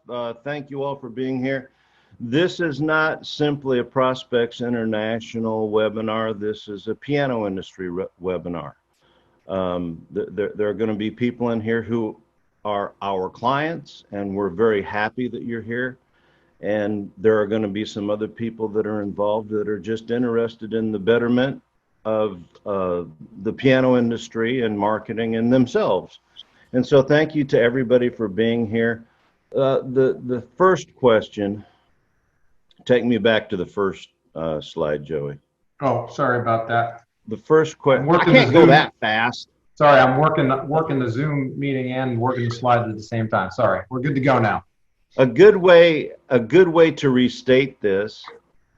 off, thank you all for being here. This is not simply a Prospects International webinar. This is a piano industry webinar. There are going to be people in here who are our clients, and we're very happy that you're here. And there are going to be some other people that are involved that are just interested in the betterment of the piano industry and marketing and themselves. And so thank you to everybody for being here. The first question, take me back to the first slide, Joey. Oh, sorry about that. The first question, I can't go that fast. Sorry, I'm working the Zoom meeting and working the slides at the same time. Sorry, we're good to go now. A good way to restate this,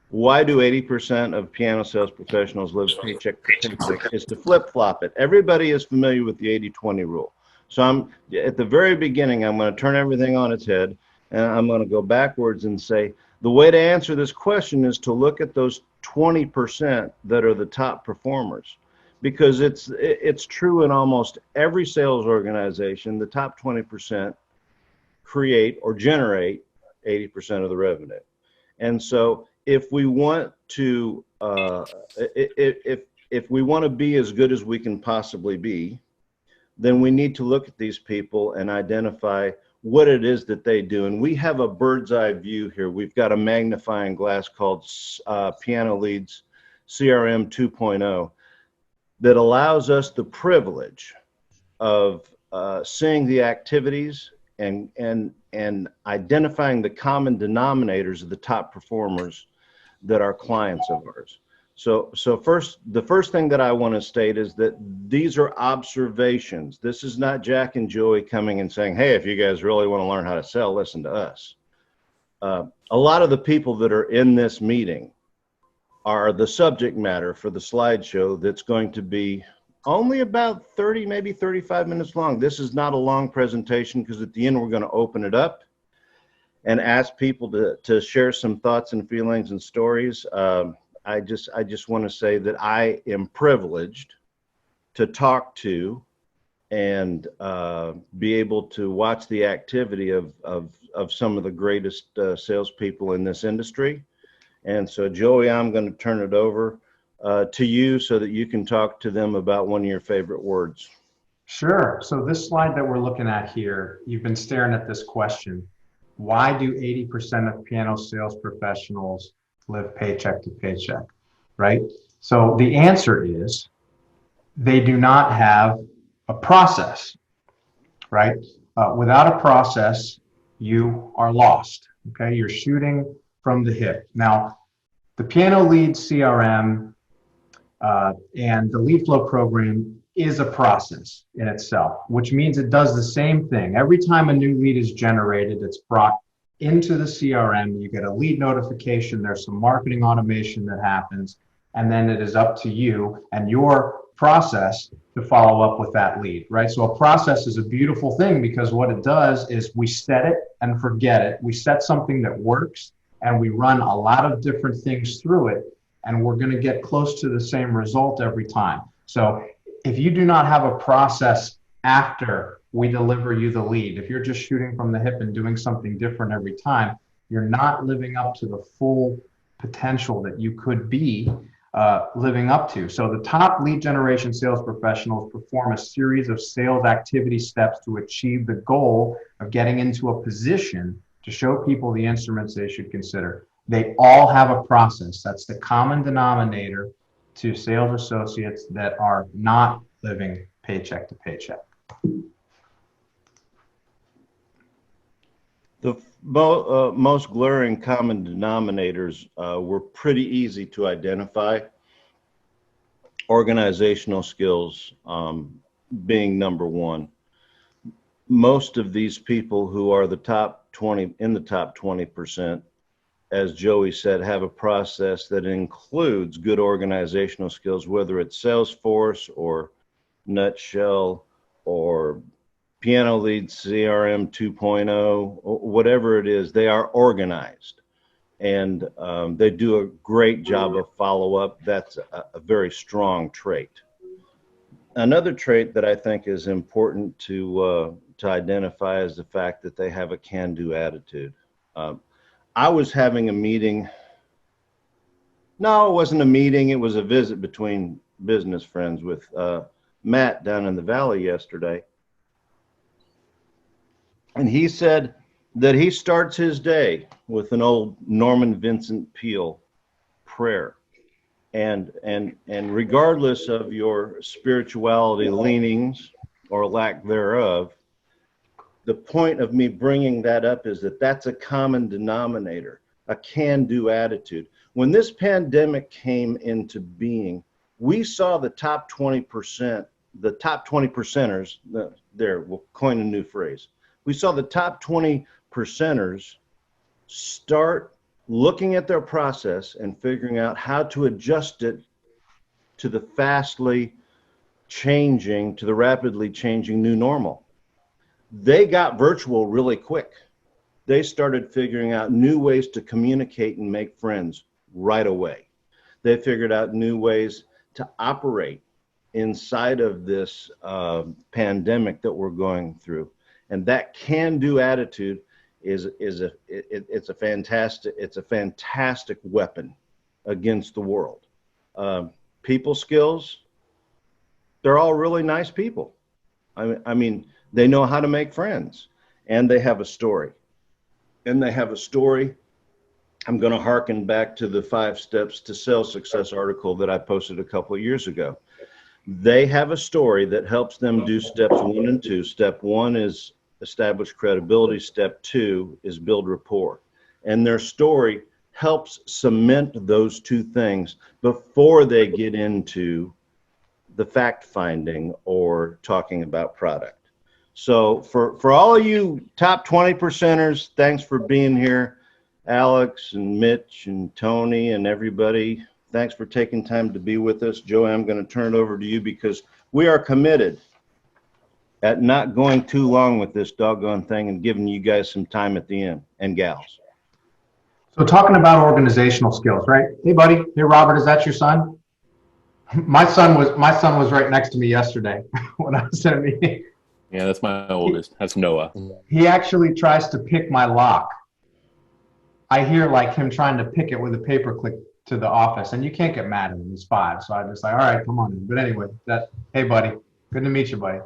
why do 80% of piano sales professionals live paycheck to paycheck, is to flip-flop it. Everybody is familiar with the 80-20 rule. So at the very beginning, I'm going to turn everything on its head, and I'm going to go backwards and say, the way to answer this question is to look at those 20% that are the top performers. Because it's true in almost every sales organization, the top 20% create or generate 80% of the revenue. And so if we want to if we want to be as good as we can possibly be, then we need to look at these people and identify what it is that they do. And we have a bird's eye view here. We've got a magnifying glass called Piano Leads CRM 2.0 that allows us the privilege of seeing the activities and identifying the common denominators of the top performers that are clients of ours. So the first thing that I want to state is that these are observations. This is not Jack and Joey coming and saying, hey, if you guys really want to learn how to sell, listen to us. A lot of the people that are in this meeting are the subject matter for the slideshow that's going to be only about 30, maybe 35 minutes long. This is not a long presentation because at the end we're going to open it up and ask people to share some thoughts and feelings and stories. I just want to say that I am privileged to talk to and be able to watch the activity of some of the greatest salespeople in this industry. And so, Joey, I'm going to turn it over to you so that you can talk to them about one of your favorite words. Sure. So this slide that we're looking at here, you've been staring at this question. Why do 80% of piano sales professionals live paycheck to paycheck, right? So the answer is they do not have a process, right? Without a process, you are lost, okay? You're shooting from the hip. Now, the Piano Lead CRM and the lead flow program is a process in itself, which means it does the same thing. Every time a new lead is generated, it's brought into the CRM, you get a lead notification, there's some marketing automation that happens, and then it is up to you and your process to follow up with that lead, right? So a process is a beautiful thing because what it does is we set it and forget it. We set something that works and we run a lot of different things through it, and we're going to get close to the same result every time. So if you do not have a process after we deliver you the lead, if you're just shooting from the hip and doing something different every time, you're not living up to the full potential that you could be living up to. So the top lead generation sales professionals perform a series of sales activity steps to achieve the goal of getting into a position to show people the instruments they should consider. They all have a process. That's the common denominator to sales associates that are not living paycheck to paycheck. The most glaring common denominators were pretty easy to identify. Organizational skills being number one. Most of these people who are the top 20 in the top 20%, as Joey said, have a process that includes good organizational skills, whether it's Salesforce or Nutshell or Piano Lead CRM 2.0, or whatever it is. They are organized and they do a great job of follow-up. That's a very strong trait. Another trait that I think is important to to identify is the fact that they have a can-do attitude. I was having a meeting. No, it wasn't a meeting. It was a visit between business friends with Matt down in the valley yesterday. And he said that he starts his day with an old Norman Vincent Peale prayer. And regardless of your spirituality leanings or lack thereof, the point of me bringing that up is that that's a common denominator, a can-do attitude. When this pandemic came into being, we saw the top 20%, the top 20 percenters, there, we'll coin a new phrase. We saw the top 20 percenters start looking at their process and figuring out how to adjust it to the rapidly changing new normal. They got virtual really quick. They started figuring out new ways to communicate and make friends right away. They figured out new ways to operate inside of this pandemic that we're going through. And that can-do attitude it's a fantastic weapon against the world. People skills, they're all really nice people. I mean, they know how to make friends, and they have a story. I'm going to hearken back to the 5 Steps to Sales Success article that I posted a couple of years ago. They have a story that helps them do steps 1 and 2. Step 1 is establish credibility. Step 2 is build rapport. And their story helps cement those 2 things before they get into the fact finding or talking about product. So for all of you top 20 percenters, thanks for being here. Alex and Mitch and Tony and everybody, thanks for taking time to be with us. Joey, I'm going to turn it over to you because we are committed at not going too long with this doggone thing and giving you guys some time at the end, and gals. So talking about organizational skills, right? Hey, buddy. Hey, Robert, is that your son? My son was right next to me yesterday when I was at a meeting. Yeah, that's my oldest. That's Noah. He actually tries to pick my lock. I hear like him trying to pick it with a paperclip to the office, and you can't get mad at him. He's 5, so I just like, all right, come on in. But anyway, hey, buddy, good to meet you, buddy.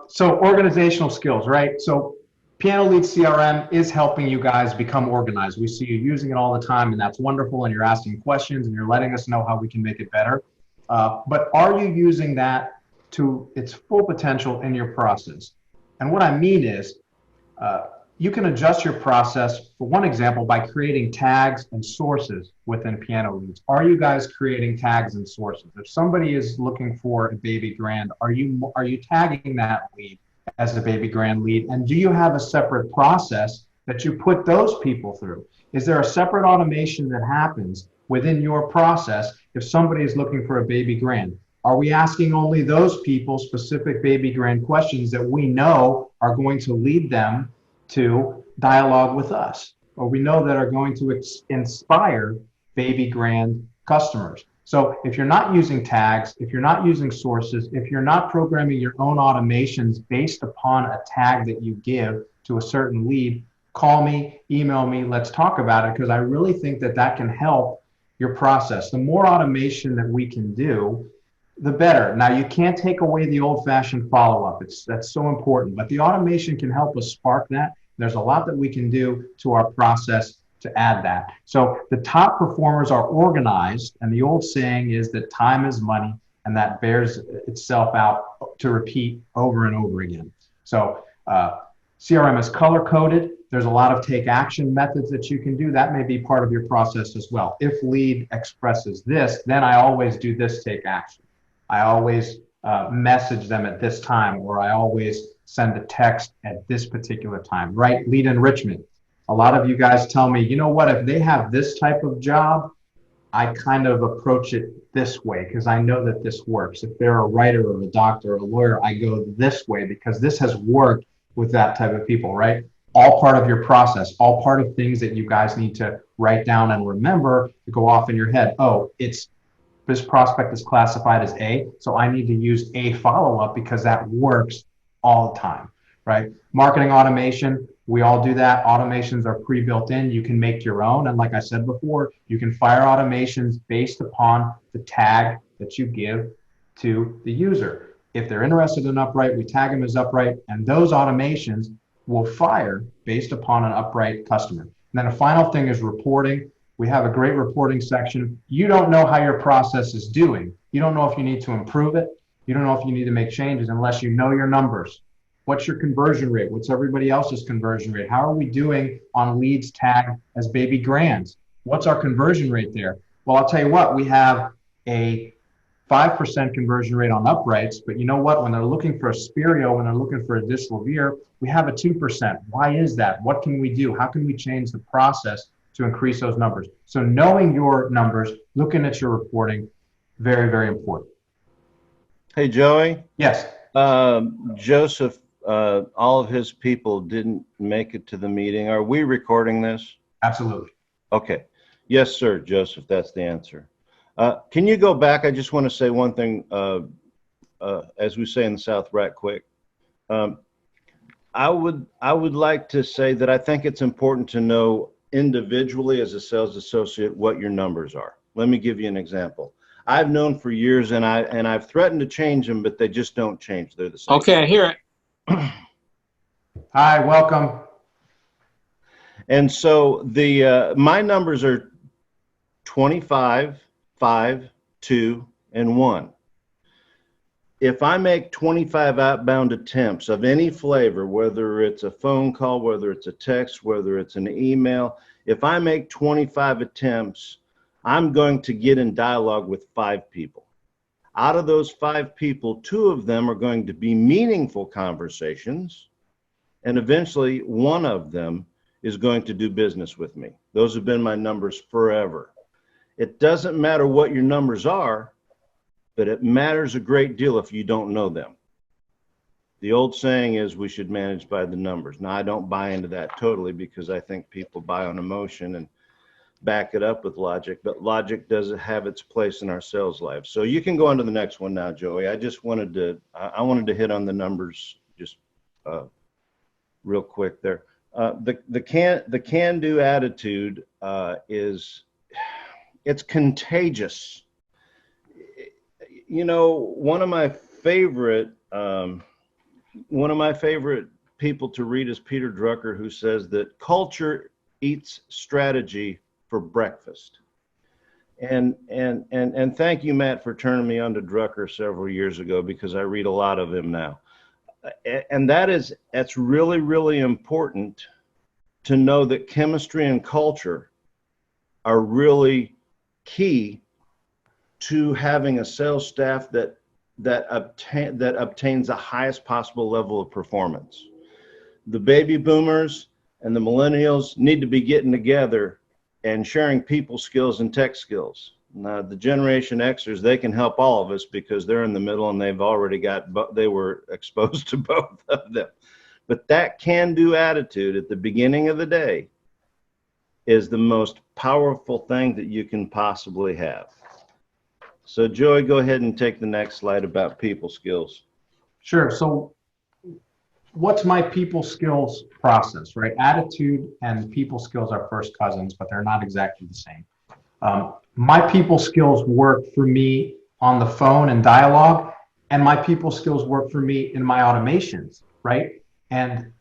So organizational skills, right? So Piano Lead CRM is helping you guys become organized. We see you using it all the time, and that's wonderful. And you're asking questions, and you're letting us know how we can make it better. But are you using that to its full potential in your process? And what I mean is, you can adjust your process, for one example, by creating tags and sources within Piano Leads. Are you guys creating tags and sources? If somebody is looking for a baby grand, are you tagging that lead as a baby grand lead? And do you have a separate process that you put those people through? Is there a separate automation that happens within your process if somebody is looking for a baby grand? Are we asking only those people specific baby grand questions that we know are going to lead them to dialogue with us, or we know that are going to inspire baby grand customers? So if you're not using tags, if you're not using sources, if you're not programming your own automations based upon a tag that you give to a certain lead, call me, email me, let's talk about it, because I really think that that can help your process. The more automation that we can do, the better. Now, you can't take away the old-fashioned follow-up. That's so important, but the automation can help us spark that. There's a lot that we can do to our process to add that. So the top performers are organized, and the old saying is that time is money, and that bears itself out to repeat over and over again. So CRM is color-coded. There's a lot of take action methods that you can do. That may be part of your process as well. If lead expresses this, then I always do this take action. I always message them at this time, or I always send a text at this particular time, right? Lead enrichment. A lot of you guys tell me, you know what, if they have this type of job, I kind of approach it this way because I know that this works. If they're a writer or a doctor or a lawyer, I go this way because this has worked with that type of people, right? All part of your process, all part of things that you guys need to write down and remember to go off in your head. Oh, this prospect is classified as A, so I need to use a follow-up because that works all the time. right? Marketing automation, we all do that. Automations are pre-built in. You can make your own. And like I said before, you can fire automations based upon the tag that you give to the user. If they're interested in Upright, we tag them as Upright, and those automations will fire based upon an Upright customer. And then a final thing is reporting. We have a great reporting section. You don't know how your process is doing. You don't know if you need to improve it. You don't know if you need to make changes unless you know your numbers. What's your conversion rate? What's everybody else's conversion rate? How are we doing on leads tagged as baby grands? What's our conversion rate there? Well, I'll tell you what, we have a 5% conversion rate on uprights, but you know what? When they're looking for a Spirio, when they're looking for a distal veer, we have a 2%. Why is that? What can we do? How can we change the process to increase those numbers? So knowing your numbers, looking at your reporting, very, very important. Hey, Joey. Yes. Joseph, all of his people didn't make it to the meeting. Are we recording this? Absolutely. Okay. Yes, sir, Joseph, that's the answer. Can you go back? I just want to say one thing, as we say in the South, right quick. I would like to say that I think it's important to know individually as a sales associate what your numbers are. Let me give you an example. I've known for years, and I've threatened to change them, but they just don't change. They're the same. Okay, I hear it. Hi, welcome. And so my numbers are 25, 5, 2, and 1. If I make 25 outbound attempts of any flavor, whether it's a phone call, whether it's a text, whether it's an email, if I make 25 attempts, I'm going to get in dialogue with 5 people. Out of those 5 people, 2 of them are going to be meaningful conversations, and eventually one of them is going to do business with me. Those have been my numbers forever. It doesn't matter what your numbers are, but it matters a great deal if you don't know them. The old saying is we should manage by the numbers. Now, I don't buy into that totally because I think people buy on emotion and back it up with logic, but logic doesn't have its place in our sales life. So you can go on to the next one now, Joey. I just wanted to, I wanted to hit on the numbers just real quick there. The can-do attitude it's contagious. You know, one of my favorite people to read is Peter Drucker, who says that culture eats strategy for breakfast. And thank you, Matt, for turning me on to Drucker several years ago, because I read a lot of him now. And that's really, really important to know that chemistry and culture are really key to having a sales staff that obtains the highest possible level of performance. The baby boomers and the millennials need to be getting together and sharing people skills and tech skills. Now, the Generation Xers, they can help all of us because they're in the middle and they've already they were exposed to both of them. But that can-do attitude at the beginning of the day is the most powerful thing that you can possibly have. So, Joey, go ahead and take the next slide about people skills. Sure. So what's my people skills process, right? Attitude and people skills are first cousins, but they're not exactly the same. My people skills work for me on the phone and dialogue, and my people skills work for me in my automations, right? And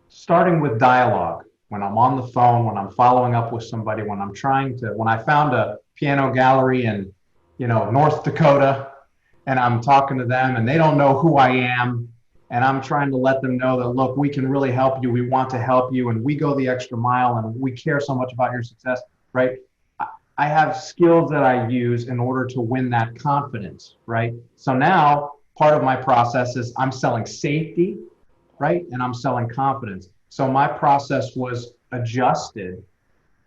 starting with dialogue, when I'm on the phone, when I'm following up with somebody, when I found a piano gallery in, North Dakota, and I'm talking to them and they don't know who I am, and I'm trying to let them know that, look, we can really help you. We want to help you, and we go the extra mile, and we care so much about your success, right? I have skills that I use in order to win that confidence, right? So now part of my process is I'm selling safety, right? And I'm selling confidence. So my process was adjusted,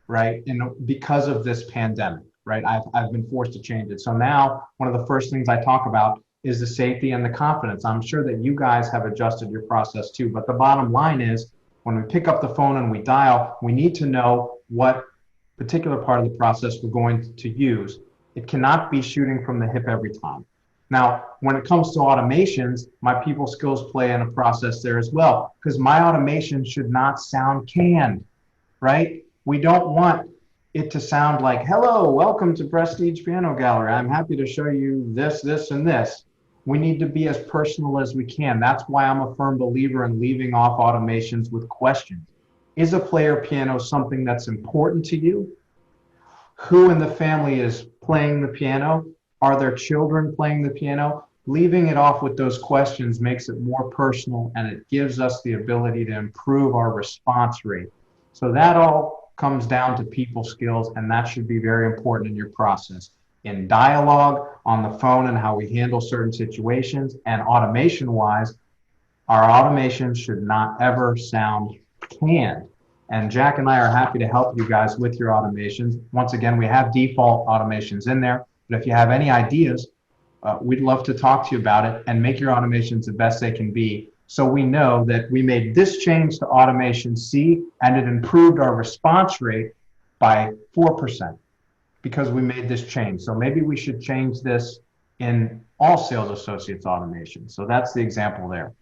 right? And because of this pandemic, right? I've been forced to change it. So now one of the first things I talk about is the safety and the confidence. I'm sure that you guys have adjusted your process too, but the bottom line is when we pick up the phone and we dial, we need to know what particular part of the process we're going to use. It cannot be shooting from the hip every time. Now, when it comes to automations, my people skills play in a process there as well, because my automation should not sound canned, right? We don't want it to sound like, hello, welcome to Prestige Piano Gallery. I'm happy to show you this, this, and this. We need to be as personal as we can. That's why I'm a firm believer in leaving off automations with questions. Is a player piano something that's important to you? Who in the family is playing the piano? Are there children playing the piano? Leaving it off with those questions makes it more personal, and it gives us the ability to improve our response rate. So that all comes down to people skills, and that should be very important in your process. In dialogue, on the phone, and how we handle certain situations, and automation-wise, our automation should not ever sound canned. And Jack and I are happy to help you guys with your automations. Once again, we have default automations in there, but if you have any ideas, we'd love to talk to you about it and make your automations the best they can be. So we know that we made this change to automation C, and it improved our response rate by 4% because we made this change. So maybe we should change this in all sales associates automation. So that's the example there.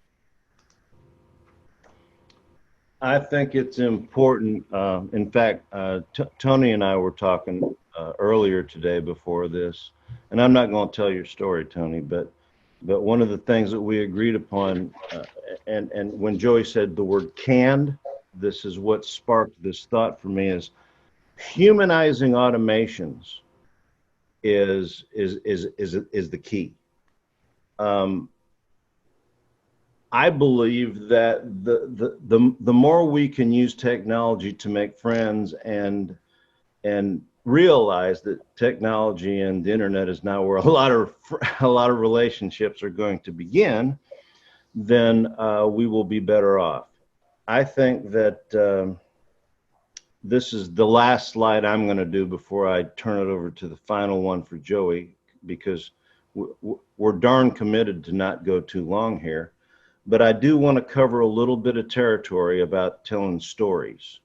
I think it's important. In fact, Tony and I were talking earlier today before this, and I'm not going to tell your story, Tony, but one of the things that we agreed upon, and when Joey said the word canned, this is what sparked this thought for me, is humanizing automations is the key. I believe that the more we can use technology to make friends and realize that technology and the internet is now where a lot of relationships are going to begin, then we will be better off. I think that this is the last slide I'm going to do before I turn it over to the final one for Joey, because we're darn committed to not go too long here. But I do want to cover a little bit of territory about telling stories.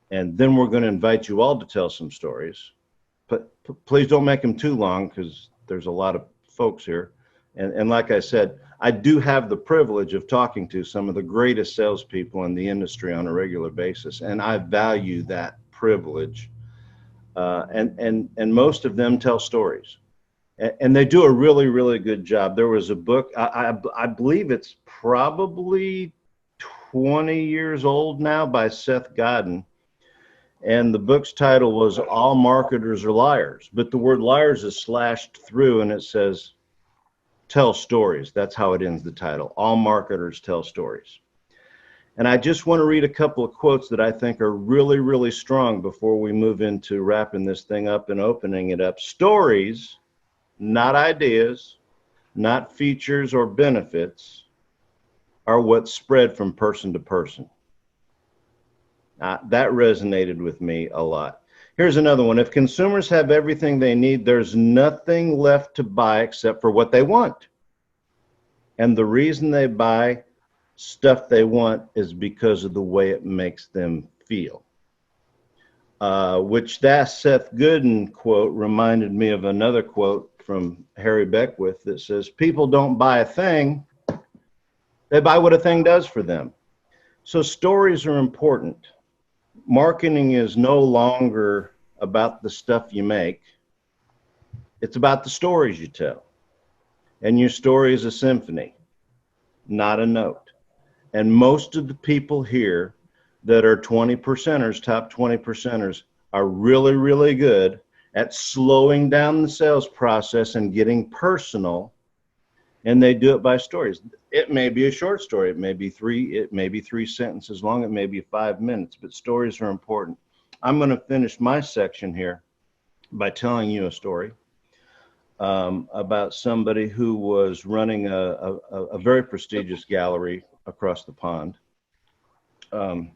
And then we're going to invite you all to tell some stories. But please don't make them too long, because there's a lot of folks here. And like I said, I do have the privilege of talking to some of the greatest salespeople in the industry on a regular basis. And I value that privilege. And most of them tell stories. And they do a really, really good job. There was a book, I believe it's probably 20 years old now, by Seth Godin. And the book's title was All Marketers Are Liars. But the word liars is slashed through, and it says, tell stories. That's how it ends the title. All marketers tell stories. And I just want to read a couple of quotes that I think are really, really strong before we move into wrapping this thing up and opening it up. Stories, not ideas, not features or benefits, are what spread from person to person. That resonated with me a lot. Here's another one. If consumers have everything they need, there's nothing left to buy except for what they want. And the reason they buy stuff they want is because of the way it makes them feel. Which that Seth Godin quote reminded me of another quote from Harry Beckwith that says, people don't buy a thing, they buy what a thing does for them. So stories are important. Marketing is no longer about the stuff you make. It's about the stories you tell. And your story is a symphony, not a note. And most of the people here that are 20%ers, top 20%ers, are really, really good at slowing down the sales process and getting personal. And they do it by stories. It may be a short story. It may be three sentences long. It may be 5 minutes, but stories are important. I'm going to finish my section here by telling you a story about somebody who was running a very prestigious gallery across the pond. And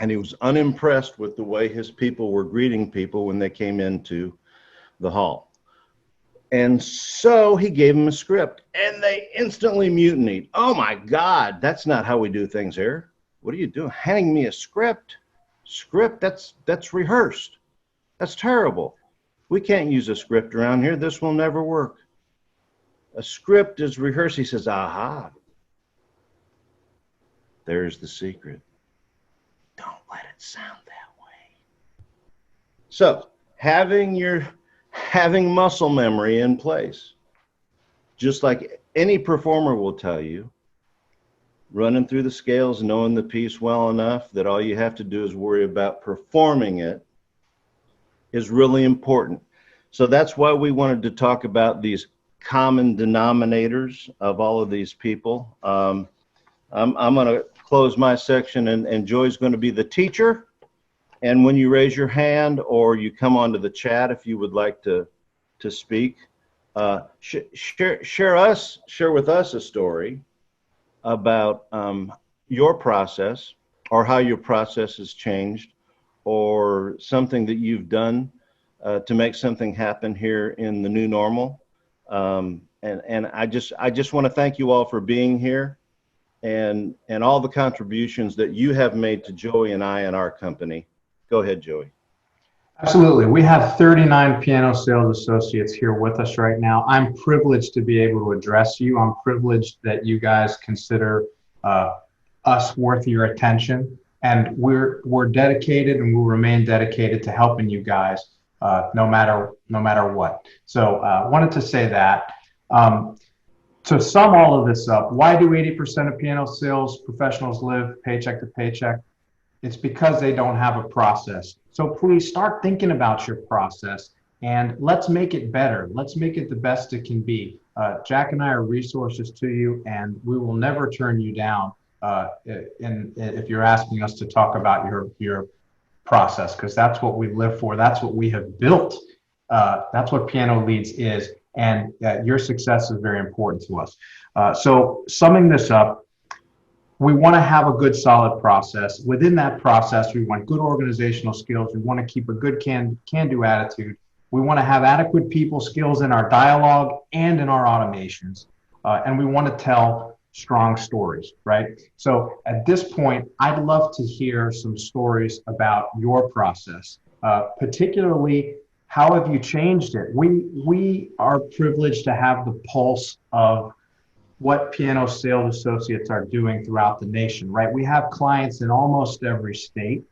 he was unimpressed with the way his people were greeting people when they came into the hall. And so he gave them a script, and they instantly mutinied. Oh my God, that's not how we do things here. What are you doing? Handing me a script? That's rehearsed. That's terrible. We can't use a script around here. This will never work. a script is rehearsed, he says, aha, there's the secret. Don't let it sound that way. So having muscle memory in place, just like any performer will tell you, running through the scales, knowing the piece well enough that all you have to do is worry about performing it is really important. So that's why we wanted to talk about these common denominators of all of these people. I'm going to close my section, and Joy's going to be the teacher. And when you raise your hand or you come onto the chat, if you would like to speak, share with us a story about your process, or how your process has changed, or something that you've done to make something happen here in the new normal. And I just want to thank you all for being here, and all the contributions that you have made to Joey and I and our company. Go ahead, Joey. Absolutely. We have 39 piano sales associates here with us right now. I'm privileged to be able to address you. I'm privileged that you guys consider us worth your attention, and we're dedicated, and we'll remain dedicated to helping you guys no matter what. So wanted to say that. To sum all of this up, why do 80% of piano sales professionals live paycheck to paycheck? It's because they don't have a process. So please start thinking about your process, and let's make it better. Let's make it the best it can be. Jack and I are resources to you, and we will never turn you down if you're asking us to talk about your process, because that's what we live for. That's what we have built. That's what Piano Leads is, and your success is very important to us. So summing this up, we want to have a good, solid process. Within that process, we want good organizational skills. We want to keep a good can-do attitude. We want to have adequate people skills in our dialogue and in our automations. And we want to tell strong stories, right? So at this point, I'd love to hear some stories about your process, particularly how have you changed it? We are privileged to have the pulse of what piano sales associates are doing throughout the nation, right? We have clients in almost every state.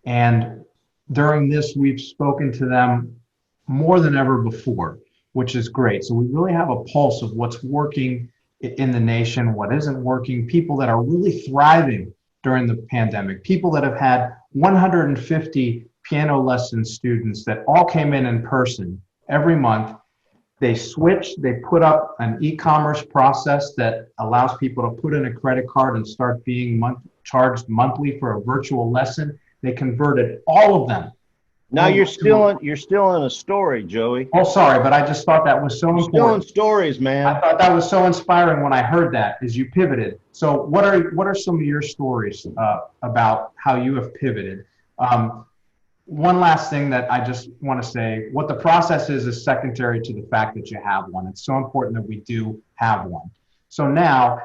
And during this, we've spoken to them more than ever before, which is great. So we really have a pulse of what's working in the nation, what isn't working, people that are really thriving during the pandemic, people that have had 150 piano lesson students that all came in person every month. They switched, they put up an e-commerce process that allows people to put in a credit card and start being charged monthly for a virtual lesson. They converted all of them. Now you're still in a story, Joey. Oh, sorry, but I just thought that was so important. Still in stories, man. I thought that was so inspiring when I heard that, as you pivoted. So what are some of your stories about how you have pivoted? One last thing that I just want to say, what the process is secondary to the fact that you have one. It's so important that we do have one. So now,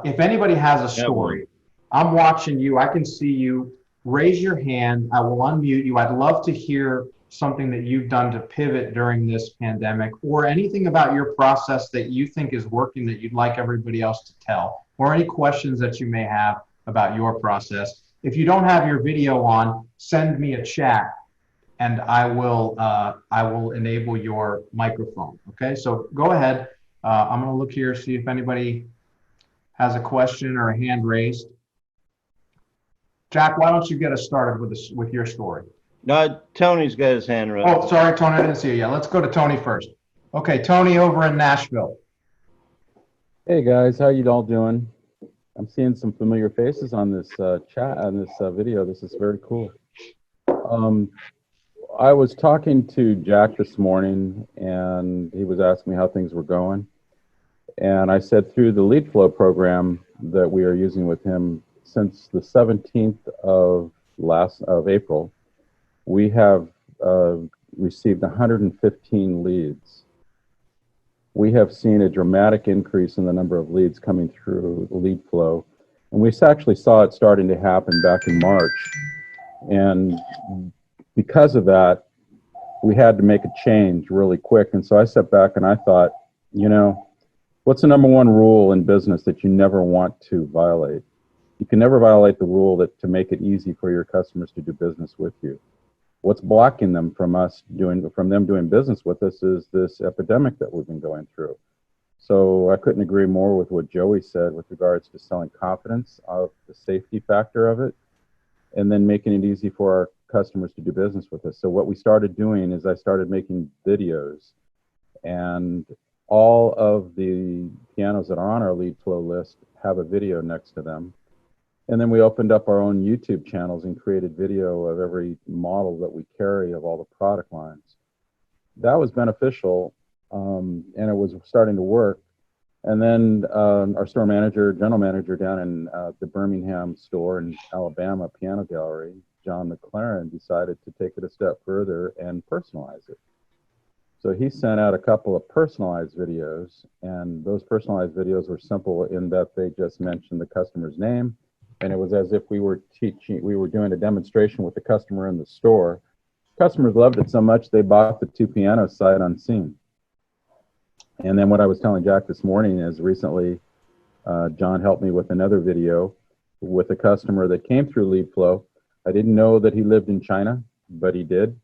if anybody has a story, I'm watching you, I can see you, raise your hand, I will unmute you. I'd love to hear something that you've done to pivot during this pandemic, or anything about your process that you think is working that you'd like everybody else to tell, or any questions that you may have about your process. If you don't have your video on, send me a chat and I will enable your microphone. Okay, so go ahead. I'm gonna look here, see if anybody has a question or a hand raised. Jack, why don't you get us started with your story? No, Tony's got his hand raised. Oh, sorry, Tony, I didn't see you yet. Let's go to Tony first. Okay, Tony over in Nashville. Hey guys, how you all doing? I'm seeing some familiar faces on this chat, on this video. This is very cool. I was talking to Jack this morning, and he was asking me how things were going. And I said through the lead flow program that we are using with him since the 17th of April, we have received 115 leads. We have seen a dramatic increase in the number of leads coming through the lead flow. And we actually saw it starting to happen back in March. And because of that, we had to make a change really quick. And so I sat back and I thought, you know, What's the number one rule in business that you never want to violate? You can never violate the rule that to make it easy for your customers to do business with you. What's blocking them from them doing business with us is this epidemic that we've been going through. So I couldn't agree more with what Joey said with regards to selling confidence of the safety factor of it, and then making it easy for our customers to do business with us. So what we started doing is I started making videos, and all of the pianos that are on our lead flow list have a video next to them. And then we opened up our own YouTube channels and created video of every model that we carry of all the product lines. That was beneficial, and it was starting to work. And then our store manager, general manager down in the Birmingham store in Alabama, Piano Gallery, John McLaren, decided to take it a step further and personalize it. So he sent out a couple of personalized videos, and those personalized videos were simple in that they just mentioned the customer's name, and it was as if we were doing a demonstration with the customer in the store. Customers loved it so much they bought the 2 pianos sight unseen. And then what I was telling Jack this morning is recently John helped me with another video with a customer that came through LeadFlow. I didn't know that he lived in China, but he did.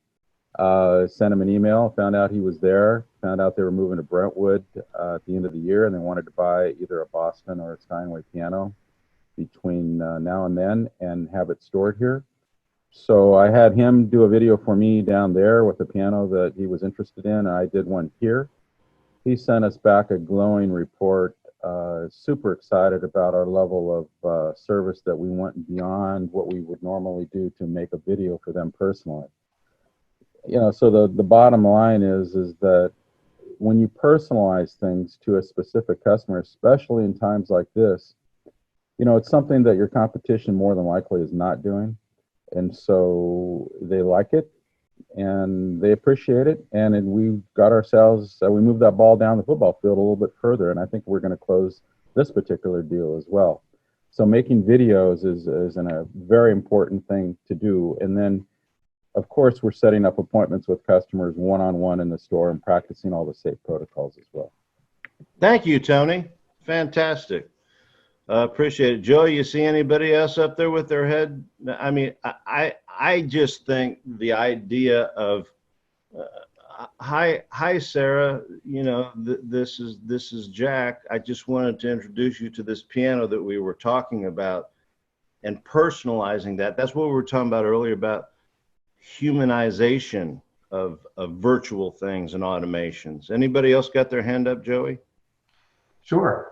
Sent him an email, found out he was there, found out they were moving to Brentwood at the end of the year, and they wanted to buy either a Boston or a Steinway piano between now and then and have it stored here. So I had him do a video for me down there with a piano that he was interested in, and I did one here. He sent us back a glowing report, super excited about our level of service, that we went beyond what we would normally do to make a video for them personally. So the bottom line is that when you personalize things to a specific customer, especially in times like this, it's something that your competition more than likely is not doing. And so they like it and they appreciate it. And we moved that ball down the football field a little bit further. And I think we're going to close this particular deal as well. So making videos is a very important thing to do. And then, of course, we're setting up appointments with customers one-on-one in the store and practicing all the safe protocols as well. Thank you, Tony. Fantastic. Appreciate it. Joe, you see anybody else up there with their head? I mean, I just think the idea of, hi, Sarah, this is Jack. I just wanted to introduce you to this piano that we were talking about and personalizing that. That's what we were talking about earlier about humanization of virtual things and automations. Anybody else got their hand up, Joey? Sure.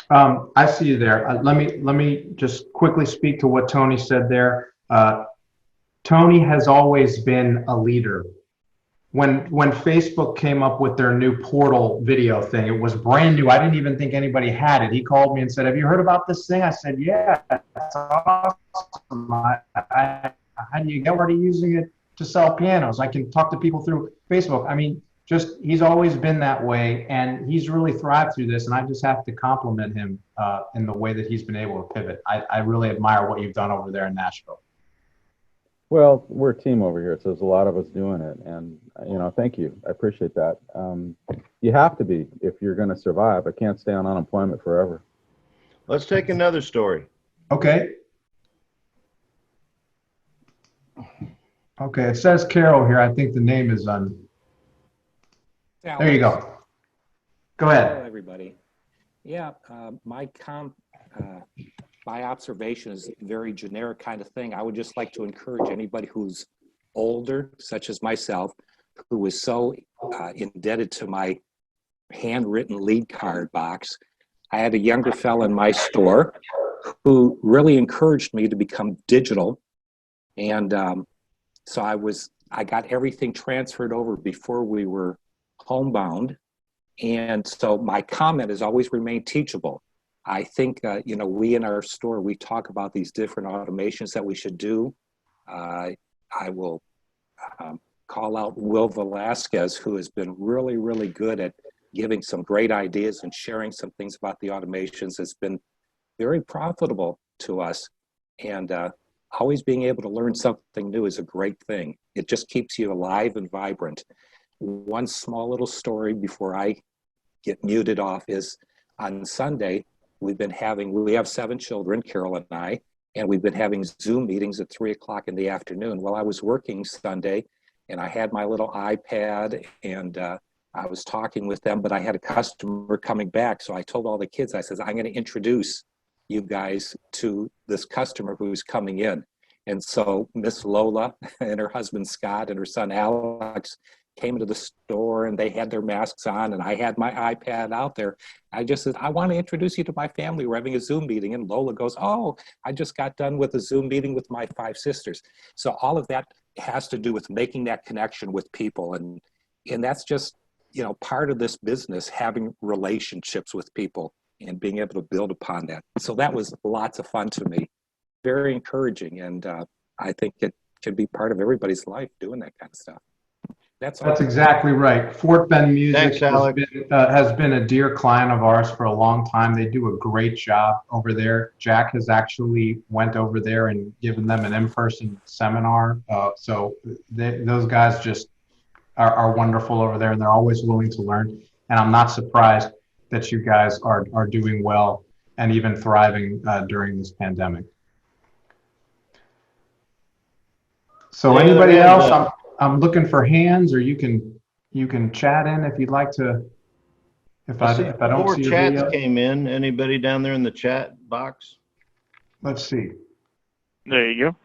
I see you there. Let me just quickly speak to what Tony said there. Tony has always been a leader. When Facebook came up with their new portal video thing, it was brand new. I didn't even think anybody had it. He called me and said, "Have you heard about this thing?" I said, "Yeah, it's awesome. How do you get already using it to sell pianos? I can talk to people through Facebook." I mean, he's always been that way, and he's really thrived through this, and I just have to compliment him in the way that he's been able to pivot. I really admire what you've done over there in Nashville. Well, we're a team over here, so there's a lot of us doing it, and thank you. I appreciate that. You have to be if you're going to survive. I can't stay on unemployment forever. Let's take another story. Okay. Okay, it says Carol here. I think the name is on. There you go. Go ahead. Hello, everybody. Yeah, my observation is a very generic kind of thing. I would just like to encourage anybody who's older, such as myself, who is so indebted to my handwritten lead card box. I had a younger fellow in my store who really encouraged me to become digital. And so I got everything transferred over before we were homebound. And so my comment has always remained teachable. I think, we in our store, we talk about these different automations that we should do. I will call out Will Velasquez, who has been really, really good at giving some great ideas and sharing some things about the automations. It's been very profitable to us. And always being able to learn something new is a great thing. It just keeps you alive and vibrant. One small little story before I get muted off is on Sunday, we have 7 children, Carol and I, and we've been having Zoom meetings at 3:00 in the afternoon. Well, I was working Sunday and I had my little iPad and I was talking with them, but I had a customer coming back. So I told all the kids, I said, I'm going to introduce you guys to this customer who's coming in. And so Miss Lola and her husband Scott and her son Alex came into the store and they had their masks on and I had my iPad out there. I just said, I want to introduce you to my family. We're having a Zoom meeting. And Lola goes, oh, I just got done with a Zoom meeting with my 5 sisters. So all of that has to do with making that connection with people. And that's just, part of this business, having relationships with people and being able to build upon that. So that was lots of fun to me, very encouraging. And I think it can be part of everybody's life doing that kind of stuff. That's exactly right. Fort Bend Music Thanks, has been a dear client of ours for a long time. They do a great job over there. Jack has actually went over there and given them an in-person seminar. So those guys just are wonderful over there, and they're always willing to learn. And I'm not surprised that you guys are doing well and even thriving during this pandemic. So anybody else? I'm looking for hands, or you can chat in if you'd like to. If I don't see your chats video. came in. Anybody down there in the chat box? Let's see. There you go.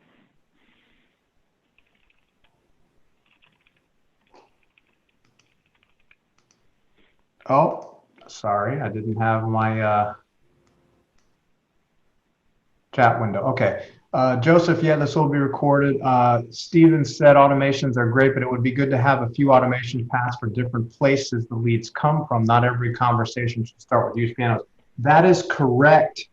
Oh, sorry, I didn't have my chat window. Okay. Joseph, yeah, this will be recorded. Steven said automations are great, but it would be good to have a few automations pass for different places the leads come from. Not every conversation should start with used pianos. That is correct,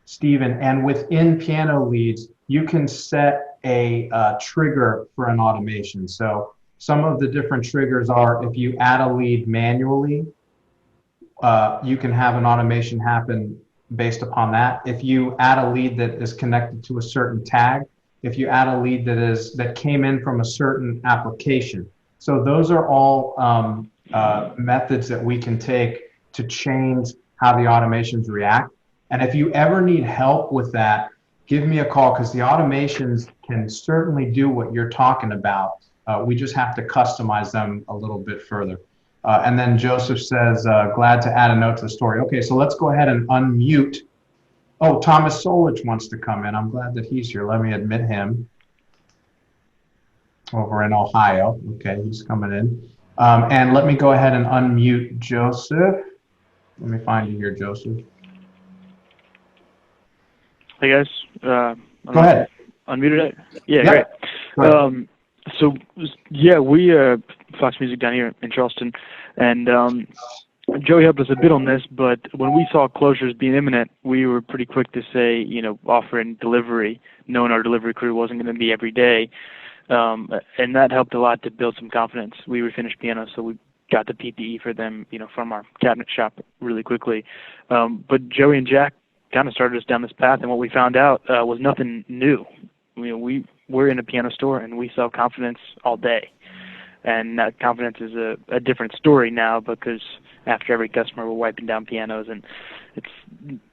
Steven. And within piano leads, you can set a trigger for an automation. So some of the different triggers are, if you add a lead manually, you can have an automation happen based upon that. If you add a lead that is connected to a certain tag, if you add a lead that came in from a certain application. So those are all methods that we can take to change how the automations react. And if you ever need help with that, give me a call, because the automations can certainly do what you're talking about. We just have to customize them a little bit further. And then Joseph says, glad to add a note to the story. Okay, so let's go ahead and unmute. Oh, Thomas Solich wants to come in. I'm glad that he's here. Let me admit him. Over in Ohio. Okay, he's coming in. And let me go ahead and unmute Joseph. Let me find you here, Joseph. Hey, guys. Go ahead. Unmuted it? Yeah, Yep. great. So, yeah, we, Fox Music down here in Charleston, and Joey helped us a bit on this, but when we saw closures being imminent, we were pretty quick to say, offering delivery, knowing our delivery crew wasn't going to be every day. And that helped a lot to build some confidence. We refinished pianos, so we got the PPE for them, from our cabinet shop really quickly. But Joey and Jack kind of started us down this path, and what we found out was nothing new. We're in a piano store, and we sell confidence all day. And that confidence is a different story now, because after every customer, we're wiping down pianos. And it's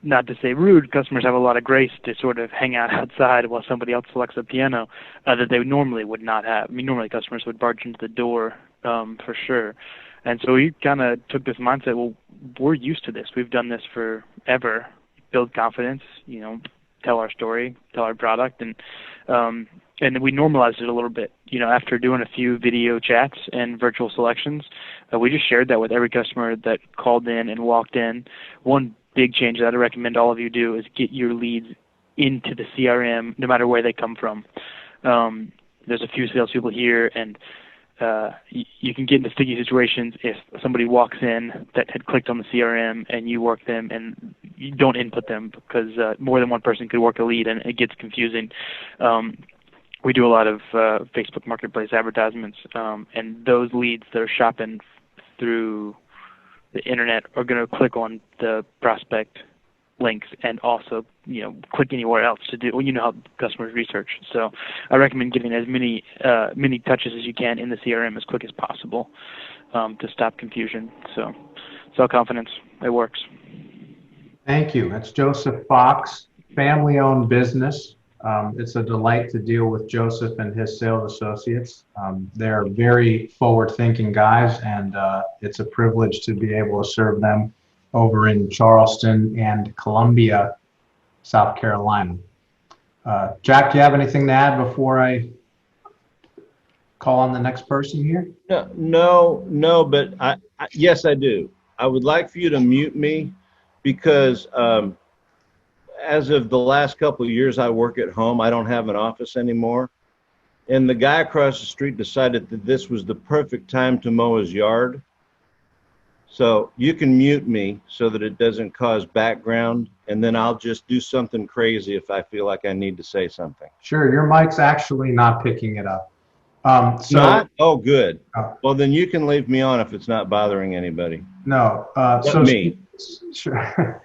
not to say rude, customers have a lot of grace to sort of hang out outside while somebody else selects a piano that they normally would not have. I mean, normally customers would barge into the door for sure. And so we kind of took this mindset, well, we're used to this. We've done this forever. Build confidence, tell our story, tell our product, and then we normalized it a little bit. After doing a few video chats and virtual selections, we just shared that with every customer that called in and walked in. One big change that I recommend all of you do is get your leads into the CRM, no matter where they come from. There's a few salespeople here, and you can get into sticky situations if somebody walks in that had clicked on the CRM and you work them and you don't input them, because more than one person could work a lead and it gets confusing. We do a lot of Facebook Marketplace advertisements, and those leads that are shopping through the internet are going to click on the prospect links and also, click anywhere else to do, how customers research. So I recommend getting as many touches as you can in the CRM as quick as possible to stop confusion. So self-confidence. It works. Thank you. That's Joseph Fox, family-owned business. It's a delight to deal with Joseph and his sales associates. They're very forward-thinking guys, and it's a privilege to be able to serve them over in Charleston and Columbia, South Carolina. Jack, do you have anything to add before I call on the next person here? No, but yes, I do. I would like for you to mute me because as of the last couple of years, I work at home. I don't have an office anymore. And the guy across the street decided that this was the perfect time to mow his yard. So you can mute me so that it doesn't cause background, and then I'll just do something crazy if I feel like I need to say something. Sure, your mic's actually not picking it up. Not? Oh, good. Well, then you can leave me on if it's not bothering anybody. No. So me. Sure.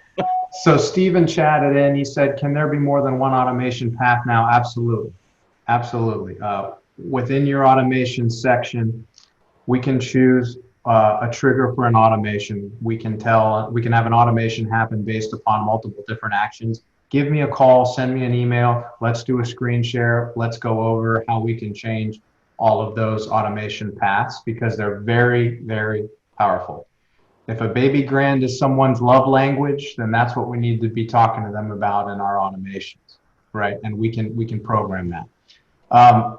So Stephen chatted in. He said, can there be more than one automation path now? Absolutely. Absolutely. Within your automation section, we can choose a trigger for an automation. We can have an automation happen based upon multiple different actions. Give me a call, send me an email. Let's do a screen share. Let's go over how we can change all of those automation paths because they're very, very powerful. If a baby grand is someone's love language, then that's what we need to be talking to them about in our automations, right? And we can program that.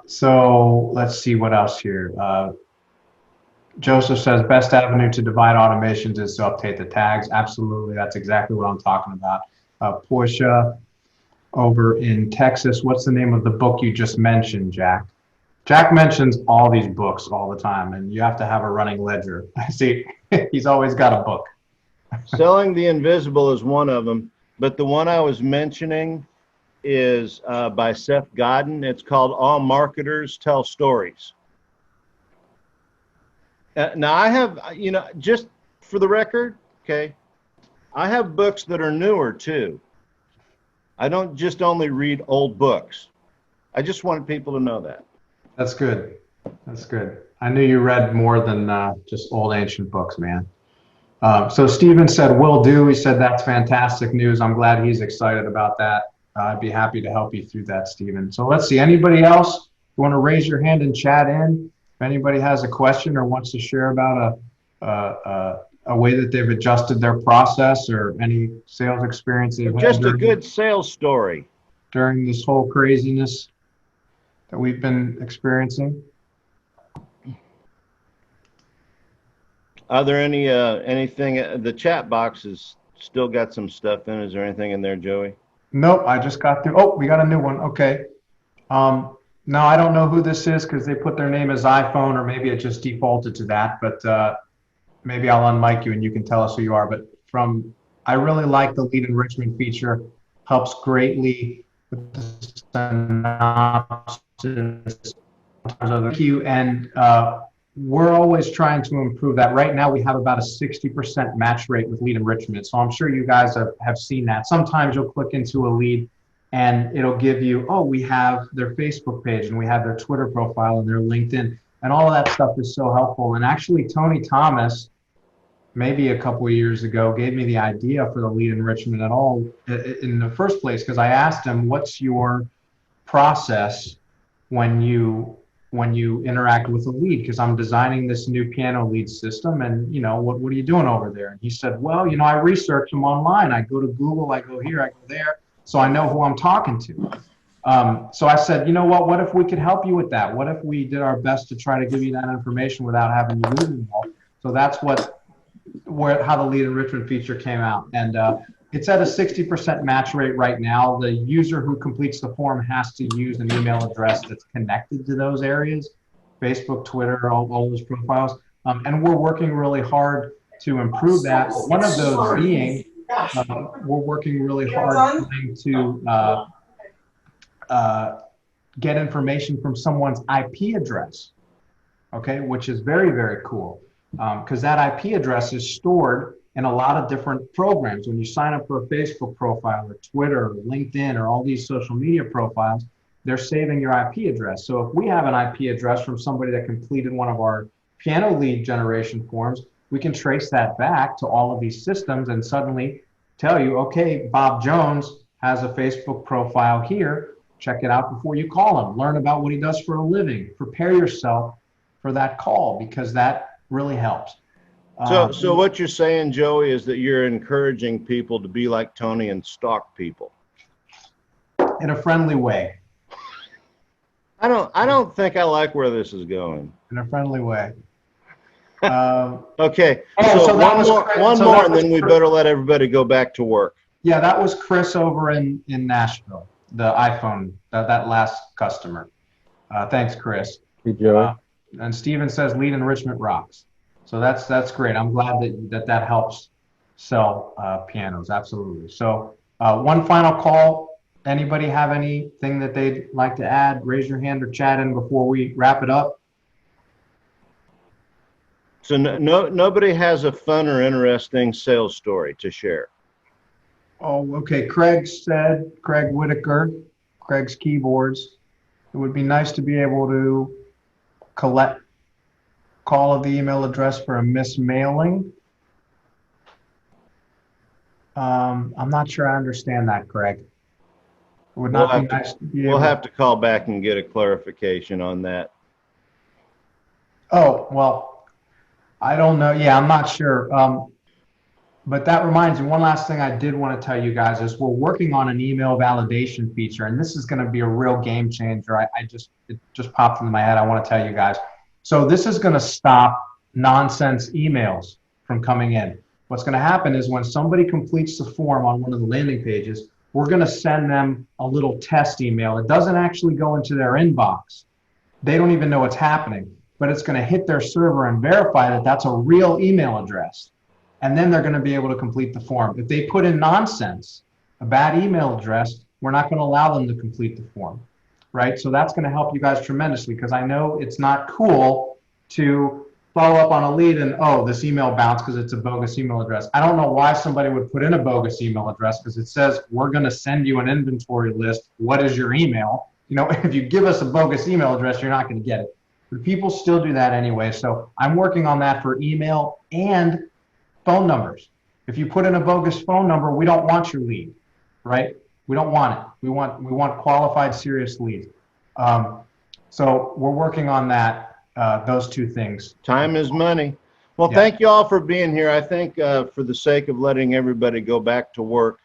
So let's see what else here. Joseph says best avenue to divide automations is to update the tags. Absolutely, that's exactly what I'm talking about. Portia over in Texas, what's the name of the book you just mentioned, Jack? Jack mentions all these books all the time, and you have to have a running ledger. See, he's always got a book. Selling the Invisible is one of them, but the one I was mentioning is by Seth Godin. It's called All Marketers Tell Stories. Now I have, just for the record, okay, I have books that are newer too. I don't just only read old books. I just wanted people to know that. That's good. That's good. I knew you read more than just old ancient books, man. So Stephen said, will do. He said, that's fantastic news. I'm glad he's excited about that. I'd be happy to help you through that, Stephen. So let's see, anybody else? You want to raise your hand and chat in? If anybody has a question or wants to share about a way that they've adjusted their process or any sales experience they've had. Just a good sales story. During this whole craziness that we've been experiencing. Are there anything, the chat box has still got some stuff in. Is there anything in there, Joey? Nope, I just got through. Oh, we got a new one. Okay. No, I don't know who this is because they put their name as iPhone, or maybe it just defaulted to that, but maybe I'll unmic you and you can tell us who you are. But I really like the lead enrichment feature, helps greatly with the synopsis. Thank you. And we're always trying to improve that. Right now, we have about a 60% match rate with lead enrichment. So I'm sure you guys have seen that. Sometimes you'll click into a lead and it'll give you, oh, we have their Facebook page and we have their Twitter profile and their LinkedIn. And all of that stuff is so helpful. And actually, Tony Thomas, maybe a couple of years ago, gave me the idea for the lead enrichment at all in the first place, because I asked him, what's your process when you interact with a lead? Because I'm designing this new piano lead system, and what are you doing over there? And he said, well, I research them online. I go to Google, I go here, I go there, so I know who I'm talking to. So I said, what if we could help you with that? What if we did our best to try to give you that information without having you lose involved? So that's how the lead enrichment feature came out. And it's at a 60% match rate right now. The user who completes the form has to use an email address that's connected to those areas, Facebook, Twitter, all those profiles. And we're working really hard to improve that. One of those being, we're working really hard trying to get information from someone's IP address, okay, which is very, very cool, because that IP address is stored in a lot of different programs. When you sign up for a Facebook profile or Twitter or LinkedIn or all these social media profiles, they're saving your IP address. So if we have an IP address from somebody that completed one of our piano lead generation forms, we can trace that back to all of these systems and suddenly tell you, okay, Bob Jones has a Facebook profile here. Check it out before you call him. Learn about what he does for a living. Prepare yourself for that call, because that really helps. So what you're saying, Joey, is that you're encouraging people to be like Tony and stalk people. In a friendly way. I don't think I like where this is going. In a friendly way. Okay. Oh, so that was one so more, that and was then we Chris. better let everybody go back to work. Yeah, that was Chris over in Nashville, the iPhone, that last customer. Thanks, Chris. Hey, Joey. And Steven says lead enrichment rocks. So that's great. I'm glad that helps sell pianos. Absolutely. So one final call. Anybody have anything that they'd like to add? Raise your hand or chat in before we wrap it up. So nobody has a fun or interesting sales story to share. Oh, okay. Craig Whitaker, Craig's Keyboards. It would be nice to be able to collect call of the email address for a mismailing. I'm not sure I understand that, Craig. It would not be nice to be able. We'll have to call back and get a clarification on that. Oh, well, I don't know. Yeah, I'm not sure. But that reminds me, one last thing I did want to tell you guys is we're working on an email validation feature, and this is going to be a real game changer. It just popped into my head. I want to tell you guys. So this is going to stop nonsense emails from coming in. What's going to happen is when somebody completes the form on one of the landing pages, we're going to send them a little test email. It doesn't actually go into their inbox. They don't even know what's happening, but it's going to hit their server and verify that that's a real email address. And then they're going to be able to complete the form. If they put in nonsense, a bad email address, we're not going to allow them to complete the form, right? So that's going to help you guys tremendously, because I know it's not cool to follow up on a lead and, oh, this email bounced because it's a bogus email address. I don't know why somebody would put in a bogus email address, because it says we're going to send you an inventory list. What is your email? You know, if you give us a bogus email address, you're not going to get it. But people still do that anyway. So I'm working on that for email and phone numbers. If you put in a bogus phone number, we don't want your lead, right? We don't want it. We want qualified, serious leads. So we're working on that, those two things. Time is money. Well, Yeah. Thank you all for being here. I think for the sake of letting everybody go back to work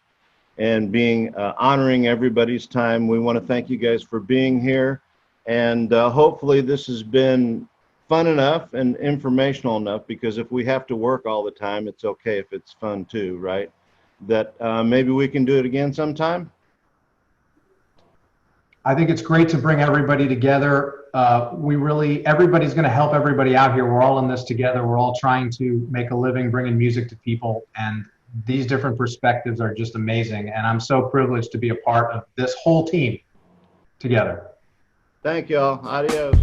and being honoring everybody's time, we want to thank you guys for being here. And hopefully this has been fun enough and informational enough, because if we have to work all the time, it's okay if it's fun too, right? That maybe we can do it again sometime. I think it's great to bring everybody together. Everybody's going to help everybody out here. We're all in this together. We're all trying to make a living bringing music to people, and these different perspectives are just amazing. And I'm so privileged to be a part of this whole team together. Thank y'all. Adios.